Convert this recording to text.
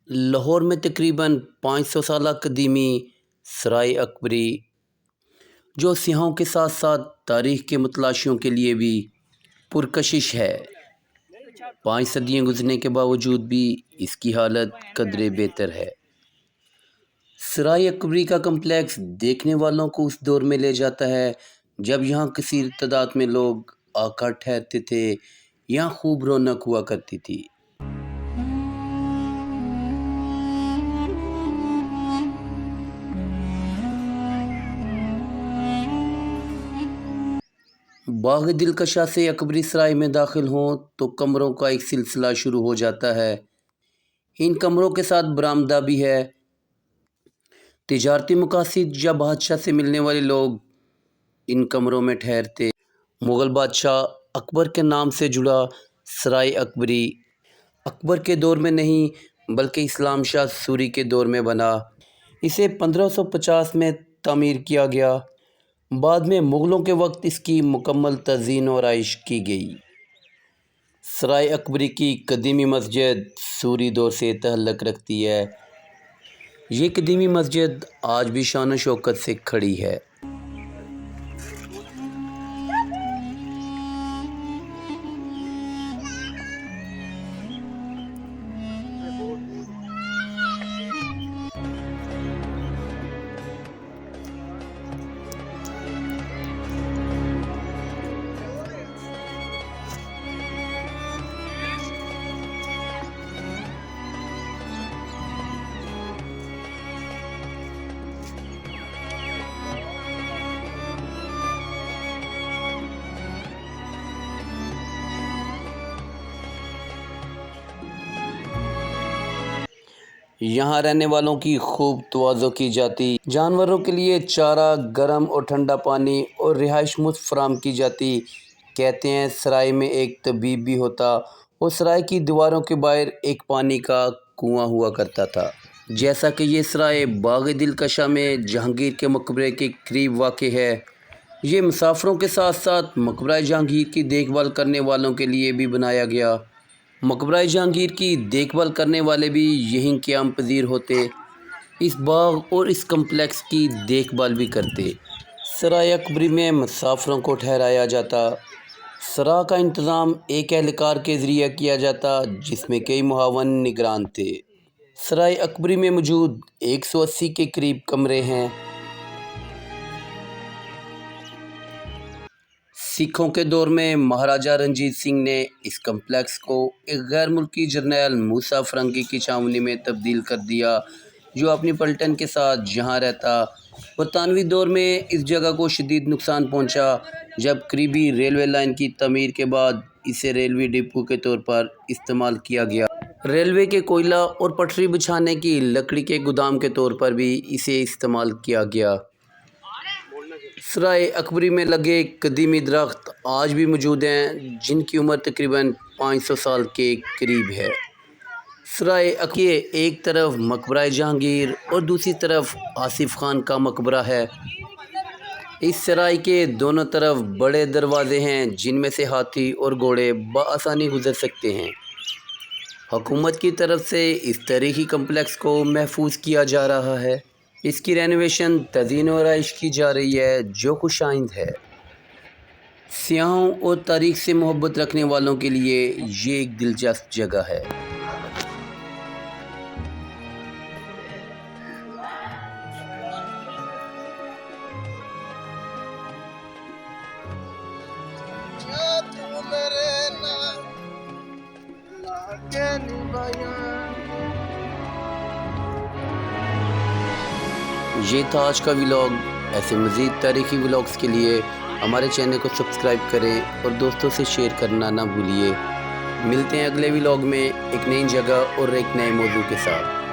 لاہور میں تقریباً 500 سالہ قدیمی سرائے اکبری، جو سیاحوں کے ساتھ ساتھ تاریخ کے متلاشیوں کے لیے بھی پرکشش ہے۔ 5 صدیاں گزرنے کے باوجود بھی اس کی حالت قدرے بہتر ہے۔ سرائے اکبری کا کمپلیکس دیکھنے والوں کو اس دور میں لے جاتا ہے جب یہاں کثیر تعداد میں لوگ آ کر ٹھہرتے تھے۔ یہاں خوب رونق ہوا کرتی تھی۔ باغ دلکشا سے اکبری سرائے میں داخل ہوں تو کمروں کا ایک سلسلہ شروع ہو جاتا ہے۔ ان کمروں کے ساتھ برآمدہ بھی ہے۔ تجارتی مقاصد یا بادشاہ سے ملنے والے لوگ ان کمروں میں ٹھہرتے۔ مغل بادشاہ اکبر کے نام سے جڑا سرائے اکبری اکبر کے دور میں نہیں بلکہ اسلام شاہ سوری کے دور میں بنا۔ اسے 1550 میں تعمیر کیا گیا۔ بعد میں مغلوں کے وقت اس کی مکمل تزئین و آرائش کی گئی۔ سرائے اکبری کی قدیمی مسجد سوری دور سے تعلق رکھتی ہے۔ یہ قدیمی مسجد آج بھی شان و شوکت سے کھڑی ہے۔ یہاں رہنے والوں کی خوب تواضع کی جاتی۔ جانوروں کے لیے چارہ، گرم اور ٹھنڈا پانی اور رہائش مفت فراہم کی جاتی۔ کہتے ہیں سرائے میں ایک طبیب بھی ہوتا اور سرائے کی دیواروں کے باہر ایک پانی کا کنواں ہوا کرتا تھا۔ جیسا کہ یہ سرائے باغ دلکشا میں جہانگیر کے مقبرے کے قریب واقع ہے۔ یہ مسافروں کے ساتھ ساتھ مقبرہ جہانگیر کی دیکھ بھال کرنے والوں کے لیے بھی بنایا گیا۔ مقبرہ جہانگیر کی دیکھ بھال کرنے والے بھی یہیں قیام پذیر ہوتے، اس باغ اور اس کمپلیکس کی دیکھ بھال بھی کرتے۔ سرائے اکبری میں مسافروں کو ٹھہرایا جاتا۔ سرا کا انتظام ایک اہلکار کے ذریعے کیا جاتا جس میں کئی معاون نگران تھے۔ سرائے اکبری میں موجود 180 کے قریب کمرے ہیں۔ سکھوں کے دور میں مہاراجہ رنجیت سنگھ نے اس کمپلیکس کو ایک غیر ملکی جرنیل موسیٰ فرنگی کی چھاؤنی میں تبدیل کر دیا جو اپنی پلٹن کے ساتھ یہاں رہتا۔ برطانوی دور میں اس جگہ کو شدید نقصان پہنچا جب قریبی ریلوے لائن کی تعمیر کے بعد اسے ریلوے ڈپو کے طور پر استعمال کیا گیا۔ ریلوے کے کوئلہ اور پٹری بچھانے کی لکڑی کے گودام کے طور پر بھی اسے استعمال کیا گیا۔ سرائے اکبری میں لگے قدیمی درخت آج بھی موجود ہیں جن کی عمر تقریباً 500 سال کے قریب ہے۔ سرائے اکبری ایک طرف مقبرہ جہانگیر اور دوسری طرف آصف خان کا مقبرہ ہے۔ اس سرائے کے دونوں طرف بڑے دروازے ہیں جن میں سے ہاتھی اور گھوڑے بآسانی گزر سکتے ہیں۔ حکومت کی طرف سے اس تاریخی کمپلیکس کو محفوظ کیا جا رہا ہے۔ اس کی رینوویشن تزئین و آرائش کی جا رہی ہے جو خوشائند ہے۔ سیاحوں اور تاریخ سے محبت رکھنے والوں کے لیے یہ ایک دلچسپ جگہ ہے۔ یہ تھا آج کا ولاگ۔ ایسے مزید تاریخی ولاگز کے لیے ہمارے چینل کو سبسکرائب کریں اور دوستوں سے شیئر کرنا نہ بھولیے۔ ملتے ہیں اگلے ولاگ میں ایک نئی جگہ اور ایک نئے موضوع کے ساتھ۔